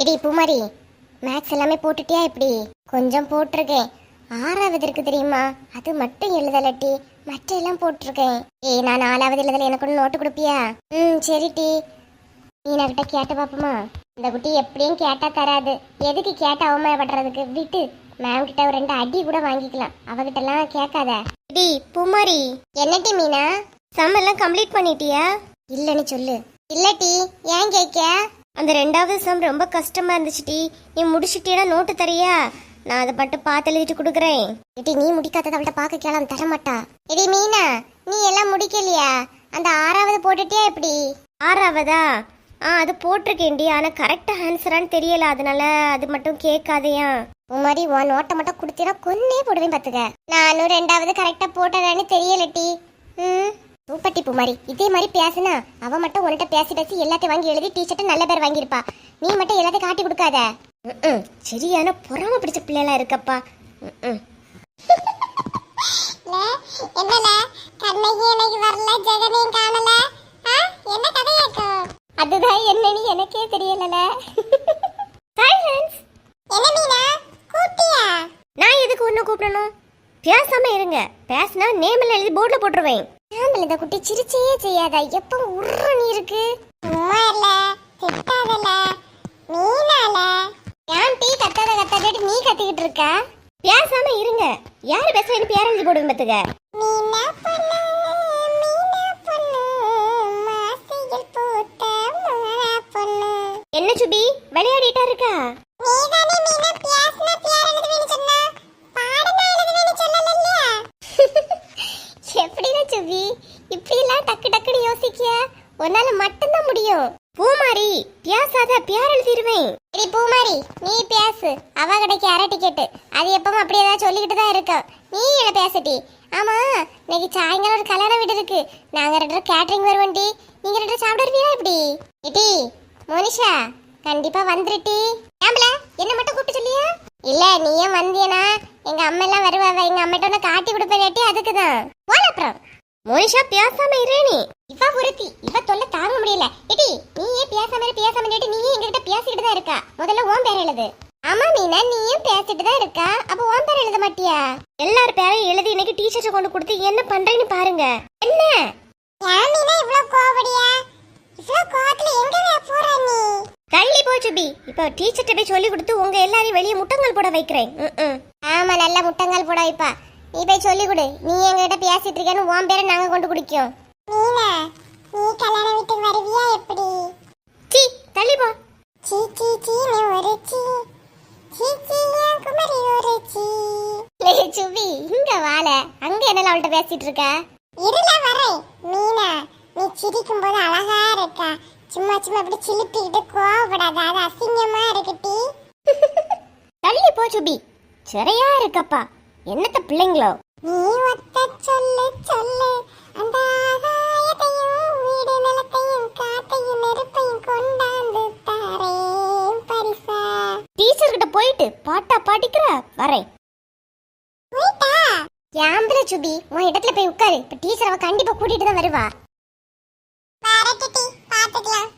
இடி பூமாரி, மேக்ஸ் எல்லாமே போட்டுட்டியா? எப்படி? கொஞ்சம் போட்டிருக்கேன். 6வது இருக்கு தெரியுமா? அது மட்டும் எழுதலட்டி, மற்ற எல்லாம் போட்டிருக்கேன். ஏய், நான் 4வது எழுதல, எனக்கு ஒன்று நோட்டு கொடுப்பியா? சரி டி. நீ கிட்ட கேட்டு பாப்போமா? இந்த குட்டி எப்படியும் கேட்டா தராது. எதுக்கு கேட்ட அவமானப்படுறதுக்கு? விட்டு மேம் கிட்ட ஒரு 2 அடி கூட வாங்கிக்கலாம். அவகிட்ட எல்லாம் கேட்காத. டி பூமாரி. என்னட்டி மீனா, சம் எல்லாம் கம்ப்ளீட் பண்ணிட்டியா? இல்லன்னு சொல்லு. இல்லட்டி. ஏன் கேட்க? அந்த 2வது சம் ரொம்ப கஷ்டமா இருந்துச்சுடி. நீ முடிச்சிட்டீனா நோட்டு தரியா? நான் அதை மட்டும் பார்த்து எழுதிட்டு கொடுக்குறேன். இடி, நீ முடிக்காததை அவள்கிட்ட பார்க்க கேளாம் தரமாட்டா. இடி மீனா, நீ எல்லாம் முடிக்கலையா? அந்த 6வது போட்டுட்டியா? எப்படி? 6வதா? அது போட்டிருக்கேன்டி. ஆனால் கரெக்டாக ஆன்சரான்னு தெரியல, அதனால அது மட்டும் கேட்காதையா. உன் மாதிரி உன் நோட்டை மட்டும் கொடுத்தீங்கன்னா கொன்னே போடுவேன் பார்த்துக்க. நானும் 2வது கரெக்டாக போட்டதான்னு தெரியலட்டி. சூப்பட்டி பூமாரி, இதே மாதிரி பேசுனா அவ மட்டும் உன்கிட்ட பேசி பேசி எல்லாத்தையும் வாங்கி எழுதி டீச்சர்ட்ட நல்ல பேர் வாங்கியிருப்பா. நீ மட்டும் எல்லாத்தையும் காட்டி கொடுக்காத. சரியான பொறாம பிடிச்ச பிள்ளைலாம் இருக்கப்பா. அதுதான் என்னன்னு எனக்கே தெரியல. நான் எதுக்கு ஒன்னும் கூப்பிடணும்? பேசாம இருங்க. பேசினா நேமில் எழுதி போர்ட்ல போட்டுருவேன். நேமில் இந்த குட்டி சிரிச்சே செய்யாதா? எப்ப உருன்னு இருக்கு. சும்மா இல்ல, திட்டாதல, மீனால. ஏன் டீ கத்தாத நீ கத்திக்கிட்டு இருக்க? பேசாம இருங்க. யாரு பேசுறேன்னு பேர் எழுதி போடுவேன் பத்துக்க. மீனா பொண்ணு, மீனா பொண்ணு, மாசியில் பூத்த மாறா பொண்ணு. என்ன சுபி விளையாடிட்டா இருக்கா? நீதானே மீனா பேசினா பேர் எழுதுவேன்னு சொன்னா, பாடனா எழுதுவேன்னு சொல்லலையா? எப்படிடா சுபி இப்படி எல்லாம் டக்கு டக்குன்னு யோசிக்க? உன்னால மட்டும்தான் முடியும். பூமாரி, பேசாத, பேர் எழுதிடுவேன். இடி பூமாரி, நீ பேசு. அவ கடைக்கு அரை டிக்கெட்டு, அது எப்பவும் அப்படி ஏதாவது சொல்லிக்கிட்டு தான் இருக்கோம். நீ என்ன பேசட்டி? ஆமா, இன்னைக்கு சாயங்காலம் ஒரு கல்யாண வீடு இருக்கு. நாங்க 2 கேட்டரிங் வருவோண்டி. நீங்க 2 சாப்பிட வருவீங்களா? எப்படி? இடி மோனிஷா, கண்டிப்பா வந்துருட்டி. ஏம்பல என்ன மட்டும் கூப்பிட்டு சொல்லியா? இல்ல, நீ ஏன் வந்தியனா? எங்க அம்மா எல்லாம் வருவாவ. எங்க அம்மிட்ட ஒன்று காட்டி கொடுப்பேன். அதுக்குதான் போல. அப்புறம் மோனிஷா, பேசாம இருனி. இவ ஒருத்தி, இவ தொல்லை தாங்க முடியல. இடி, நீ ஏன் பேசாம நீ எங்ககிட்ட பேசிக்கிட்டு தான் இருக்கா. முதல்ல உன் பேர் எழுது. ஆமா மீனா, நீயும் பேசிட்டு தான் இருக்கா. அப்ப உன் பேர் எழுத மாட்டியா? எல்லார் பேரையும் எழுதி இன்னைக்கு டீச்சர்ட்ட கொண்டு கொடுத்து என்ன பண்றேன்னு பாருங்க. என்ன மீனா இவ்ளோ கோவடியா? இவ்ளோ கோவத்துல எங்க போற நீ? தள்ளி போச்சுபி. இப்ப டீச்சர்ட்ட போய் சொல்லி கொடுத்து உங்க எல்லாரையும் வெளியே முட்டங்கள் போட வைக்கிறேன். ஆமா, நல்ல முட்டங்கள் போட வைப்பா. நீ போய் சொல்லி கொடு. நீ எங்ககிட்ட பேசிட்டு இருக்கேன்னு உன் பேரை நாங்க கொண்டு குடிக்கோம். மீனா, நீ கல்யாண வீட்டுக்கு வருவியா? எப்படி? சீ, தள்ளி போ. சீ சீ சீ, நீ ஒரு சீ. சீ சீ, என் குமரி ஒரு சீ. சுபி, இங்க வாழ. அங்க என்ன அவள்கிட்ட பேசிட்டு இருக்க? இருல வரேன். மீனா, நீ சிரிக்கும் போது அழகா இருக்கா. சும்மா சும்மா அப்படி சிலிப்பிக்கிட்டு கோவப்படாத, அது அசிங்கமா இருக்குட்டி. தள்ளி போ சுபி. சரியா இருக்கப்பா. என்னத்த பிள்ளைங்களோ? நீ ஒத்த சொல்லு சொல்லு, அந்த ஆகாயத்தையும் வீடு நிலத்தையும் காத்தையும் நெருப்பையும் கொண்டாந்து தாரேன் பரிசா. டீச்சர் கிட்ட போயிட்டு பாட்டா பாடிக்கிற வரேன். யாம்பல சுபி, உன் இடத்துல போய் உட்காரு. இப்ப டீச்சர் அவ கண்டிப்பா கூட்டிட்டு தான் வருவா. பாத்துக்கலாம்.